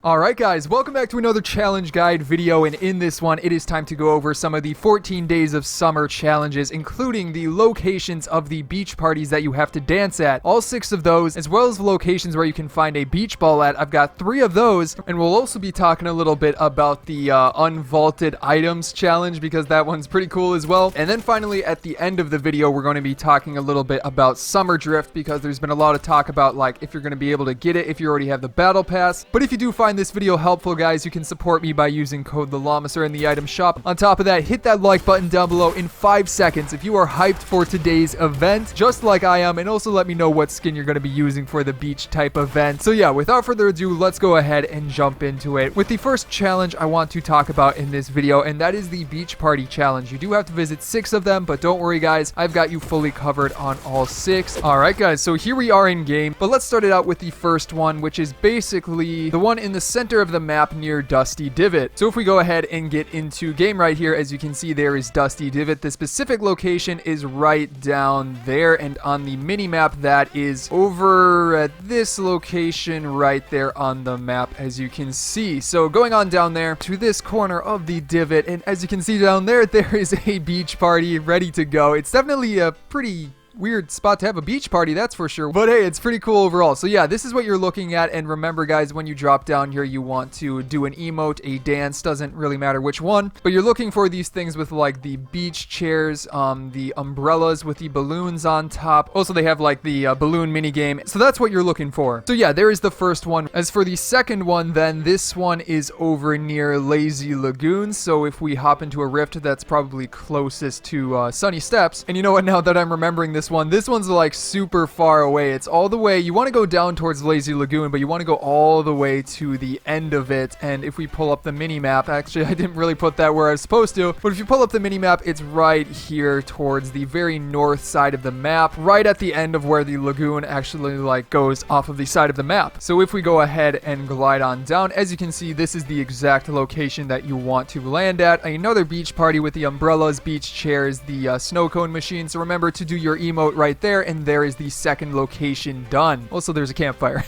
Alright guys, welcome back to another challenge guide video, and in this one it is time to go over some of the 14 days of summer challenges, including the locations of the beach parties that you have to dance at. All 6 of those, as well as the locations where you can find a beach ball at. I've got 3 of those, and we'll also be talking a little bit about the Unvaulted items challenge, because that one's pretty cool as well. And then finally at the end of the video we're going to be talking a little bit about summer drift, because there's been a lot of talk about like if you're going to be able to get it if you already have the battle pass. But if you do find this video helpful, guys, you can support me by using code TheLlamaSir in the item shop. On top of that, hit that like button down below in 5 seconds if you are hyped for today's event, just like I am, and also let me know what skin you're going to be using for the beach type event. So yeah, without further ado, let's go ahead and jump into it with the first challenge I want to talk about in this video, and that is the beach party challenge. You do have to visit 6 of them, but don't worry guys, I've got you fully covered on all 6. Alright guys, so here we are in game, but let's start it out with the first one, which is basically the one in the center of the map near Dusty Divot. So if we go ahead and get into game right here, as you can see, there is Dusty Divot. The specific location is right down there, and on the mini map that is over at this location right there on the map, as you can see. So going on down there to this corner of the divot, and as you can see down there, there is a beach party ready to go. It's definitely a pretty weird spot to have a beach party, that's for sure, but hey, it's pretty cool overall. So yeah, this is what you're looking at, and remember guys, when you drop down here, you want to do an emote, a dance, doesn't really matter which one, but you're looking for these things with like the beach chairs, the umbrellas with the balloons on top. Also, they have like the balloon mini game, so that's what you're looking for. So yeah, there is the first one. As for the second one, then this one is over near Lazy Lagoon. So if we hop into a rift, that's probably closest to Sunny Steps. And you know what, now that I'm remembering this one's like super far away. It's all the way, you want to go down towards Lazy Lagoon, but you want to go all the way to the end of it. And if we pull up the mini map, actually I didn't really put that where I was supposed to, but if you pull up the mini map, it's right here towards the very north side of the map, right at the end of where the lagoon actually like goes off of the side of the map. So if we go ahead and glide on down, as you can see, this is the exact location that you want to land at. Another beach party with the umbrellas, beach chairs, the snow cone machine. So remember to do your emote right there, and there is the second location done. Also, there's a campfire.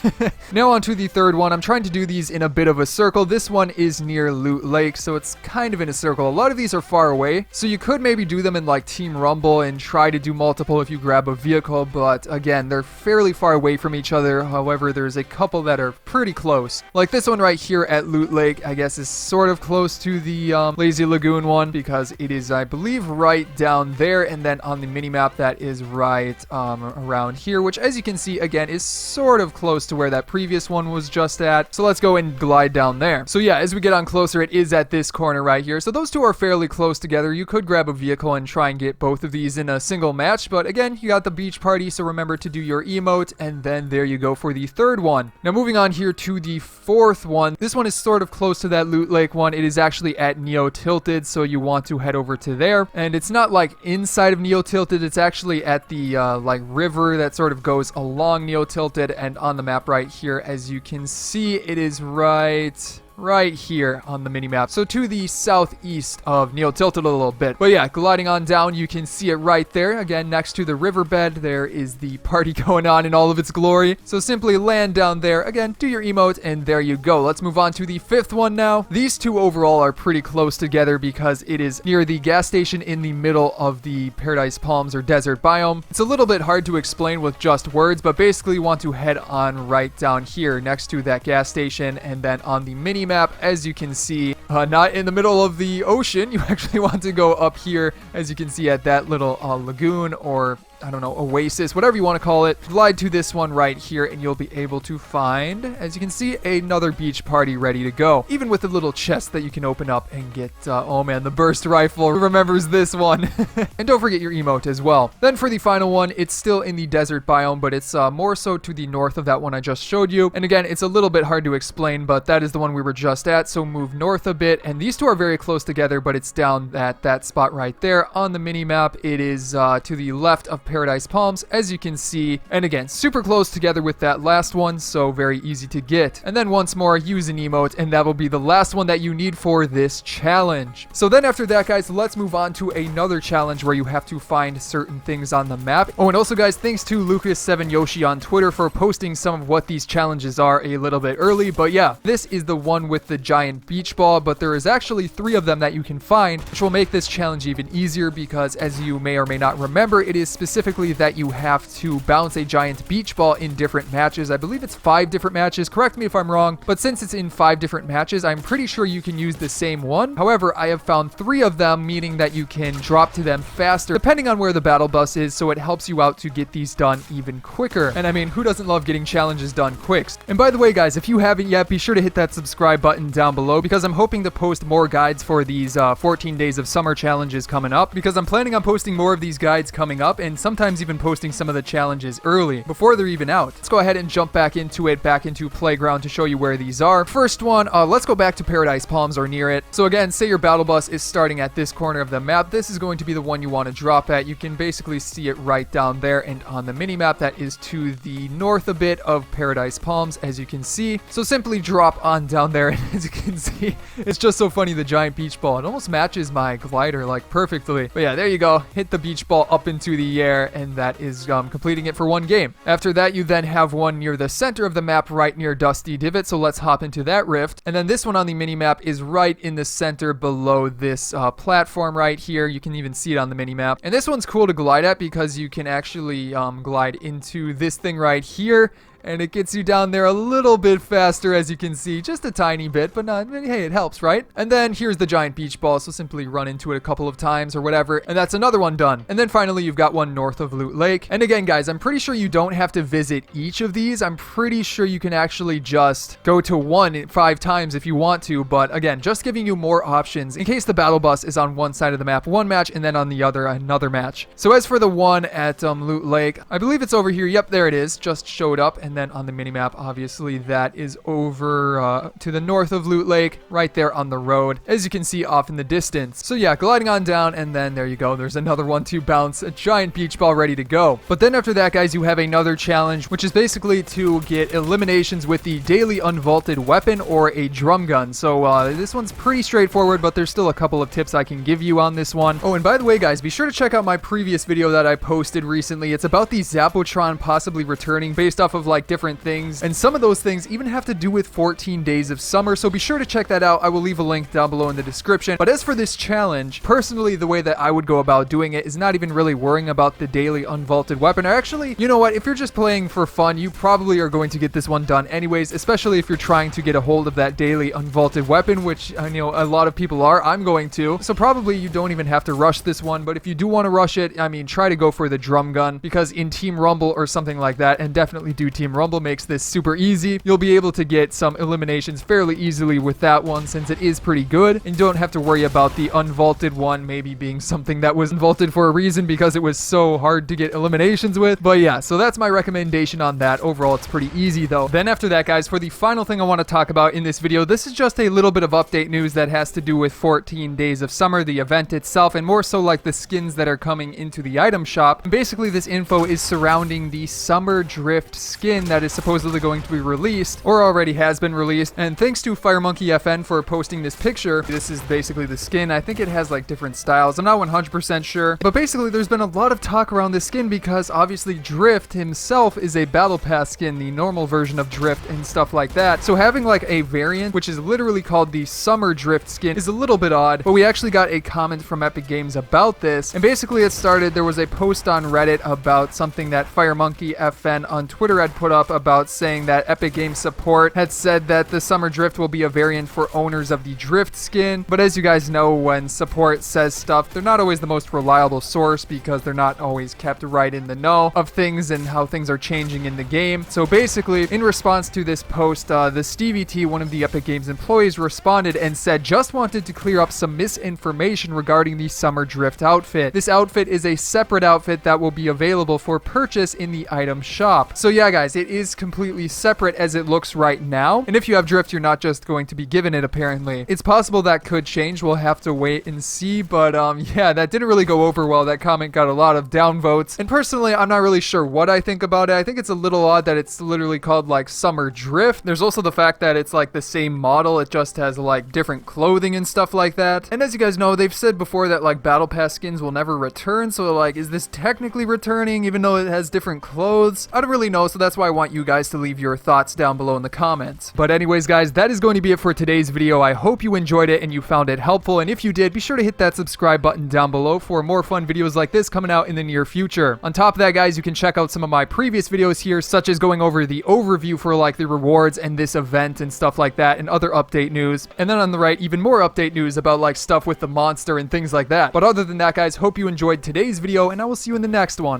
Now on to the third one. I'm trying to do these in a bit of a circle. This one is near Loot Lake, so it's kind of in a circle. A lot of these are far away, so you could maybe do them in like Team Rumble and try to do multiple if you grab a vehicle, but again, they're fairly far away from each other. However, there's a couple that are pretty close. Like this one right here at Loot Lake, I guess is sort of close to the Lazy Lagoon one, because it is, I believe, right down there, and then on the mini-map that is right around here, which as you can see again is sort of close to where that previous one was just at. So let's go and glide down there. So yeah, as we get on closer, it is at this corner right here. So those two are fairly close together. You could grab a vehicle and try and get both of these in a single match, but again, you got the beach party, so remember to do your emote, and then there you go for the third one. Now moving on here to the fourth one. This one is sort of close to that Loot Lake one. It is actually at Neo Tilted, so you want to head over to there, and it's not like inside of Neo Tilted, it's actually at the like river that sort of goes along Neo Tilted, and on the map right here, as you can see, it is right here on the mini-map, so to the southeast of Neo Tilted a little bit. But yeah, gliding on down, you can see it right there. Again, next to the riverbed, there is the party going on in all of its glory. So simply land down there, again, do your emote, and there you go. Let's move on to the fifth one now. These two overall are pretty close together because it is near the gas station in the middle of the Paradise Palms or desert biome. It's a little bit hard to explain with just words, but basically you want to head on right down here next to that gas station, and then on the mini map, as you can see, not in the middle of the ocean. You actually want to go up here, as you can see, at that little lagoon, or I don't know, oasis, whatever you want to call it. Glide to this one right here, and you'll be able to find, as you can see, another beach party ready to go. Even with a little chest that you can open up and get, oh man, the burst rifle remembers this one. And don't forget your emote as well. Then for the final one, it's still in the desert biome, but it's more so to the north of that one I just showed you. And again, it's a little bit hard to explain, but that is the one we were just at, so move north a bit. And these two are very close together, but it's down at that spot right there on the mini-map. It is to the left of Paradise Palms, as you can see. And again, super close together with that last one, so very easy to get. And then once more, use an emote, and that will be the last one that you need for this challenge. So then after that, guys, let's move on to another challenge where you have to find certain things on the map. Oh, and also, guys, thanks to Lucas7Yoshi on Twitter for posting some of what these challenges are a little bit early. But yeah, this is the one with the giant beach ball, but there is actually 3 of them that you can find, which will make this challenge even easier because, as you may or may not remember, it is specifically that you have to bounce a giant beach ball in different matches. I believe it's 5 different matches. Correct me if I'm wrong, but since it's in 5 different matches, I'm pretty sure you can use the same one. However, I have found 3 of them, meaning that you can drop to them faster depending on where the battle bus is, so it helps you out to get these done even quicker. And I mean, who doesn't love getting challenges done quick? And by the way, guys, if you haven't yet, be sure to hit that subscribe button down below because I'm hoping to post more guides for these 14 days of summer challenges coming up, because I'm planning on posting more of these guides coming up and sometimes even posting some of the challenges early before they're even out. Let's go ahead and jump back into Playground to show you where these are. First one, let's go back to Paradise Palms or near it. So again, say your battle bus is starting at this corner of the map. This is going to be the one you want to drop at. You can basically see it right down there, and on the mini map that is to the north a bit of Paradise Palms, as you can see. So simply drop on down there, and as you can see, it's just so funny, the giant beach ball. It almost matches my glider like perfectly. But yeah, there you go. Hit the beach ball up into the air, and that is completing it for one game. After that, you then have one near the center of the map right near Dusty Divot, so let's hop into that rift. And then this one on the mini map is right in the center below this platform right here. You can even see it on the mini map. And this one's cool to glide at because you can actually glide into this thing right here, and it gets you down there a little bit faster, as you can see, just a tiny bit, but not, hey, it helps, right? And then here's the giant beach ball, so simply run into it a couple of times or whatever, and that's another one done. And then finally, you've got one north of Loot Lake. And again, guys, I'm pretty sure you don't have to visit each of these. I'm pretty sure you can actually just go to one 5 times if you want to, but again, just giving you more options in case the battle bus is on one side of the map one match and then on the other another match. So as for the one at Loot Lake, I believe it's over here. Yep, there it is. Just showed up. And then on the minimap, obviously, that is over to the north of Loot Lake, right there on the road, as you can see off in the distance. So yeah, gliding on down, and then there you go. There's another one to bounce, a giant beach ball ready to go. But then after that, guys, you have another challenge, which is basically to get eliminations with the daily unvaulted weapon or a drum gun. So this one's pretty straightforward, but there's still a couple of tips I can give you on this one. Oh, and by the way, guys, be sure to check out my previous video that I posted recently. It's about the Zapotron possibly returning based off of like different things, and some of those things even have to do with 14 days of summer, so be sure to check that out. I will leave a link down below in the description. But as for this challenge, personally, the way that I would go about doing it is not even really worrying about the daily unvaulted weapon. Or actually, you know what, if you're just playing for fun, you probably are going to get this one done anyways, especially if you're trying to get a hold of that daily unvaulted weapon, which I know a lot of people are. I'm going to, so probably you don't even have to rush this one. But if you do want to rush it, I mean, try to go for the drum gun, because in Team Rumble or something like that, and definitely do Team Rumble, makes this super easy. You'll be able to get some eliminations fairly easily with that one, since it is pretty good, and you don't have to worry about the unvaulted one maybe being something that was unvaulted for a reason because it was so hard to get eliminations with. But yeah, so that's my recommendation on that. Overall, it's pretty easy though. Then after that, guys, for the final thing I want to talk about in this video, this is just a little bit of update news that has to do with 14 Days of Summer, the event itself, and more so like the skins that are coming into the item shop. And basically, this info is surrounding the Summer Drift skin that is supposedly going to be released, or already has been released. And thanks to FireMonkeyFN for posting this picture. This is basically the skin. I think it has like different styles. I'm not 100% sure, but basically there's been a lot of talk around this skin because obviously Drift himself is a battle pass skin, the normal version of Drift and stuff like that. So having like a variant, which is literally called the Summer Drift skin, is a little bit odd. But we actually got a comment from Epic Games about this, and basically it started, there was a post on Reddit about something that FireMonkeyFN on Twitter had put up about saying that Epic Games support had said that the Summer Drift will be a variant for owners of the Drift skin. But as you guys know, when support says stuff, they're not always the most reliable source because they're not always kept right in the know of things and how things are changing in the game. So basically, in response to this post, the Stevie T, one of the Epic Games employees, responded and said, just wanted to clear up some misinformation regarding the Summer Drift outfit. This outfit is a separate outfit that will be available for purchase in the item shop. So yeah, guys, it is completely separate as it looks right now. And if you have drift, you're not just going to be given it, apparently. It's possible that could change. We'll have to wait and see. But yeah, that didn't really go over well. That comment got a lot of downvotes. And personally, I'm not really sure what I think about it. I think it's a little odd that it's literally called like Summer Drift. There's also the fact that it's like the same model. It just has like different clothing and stuff like that. And as you guys know, they've said before that like Battle Pass skins will never return. So like, is this technically returning even though it has different clothes? I don't really know. So that's why I want you guys to leave your thoughts down below in the comments. But anyways, guys, that is going to be it for today's video. I hope you enjoyed it and you found it helpful. And if you did, be sure to hit that subscribe button down below for more fun videos like this coming out in the near future. On top of that, guys, you can check out some of my previous videos here, such as going over the overview for like the rewards and this event and stuff like that and other update news. And then on the right, even more update news about like stuff with the monster and things like that. But other than that, guys, hope you enjoyed today's video and I will see you in the next one.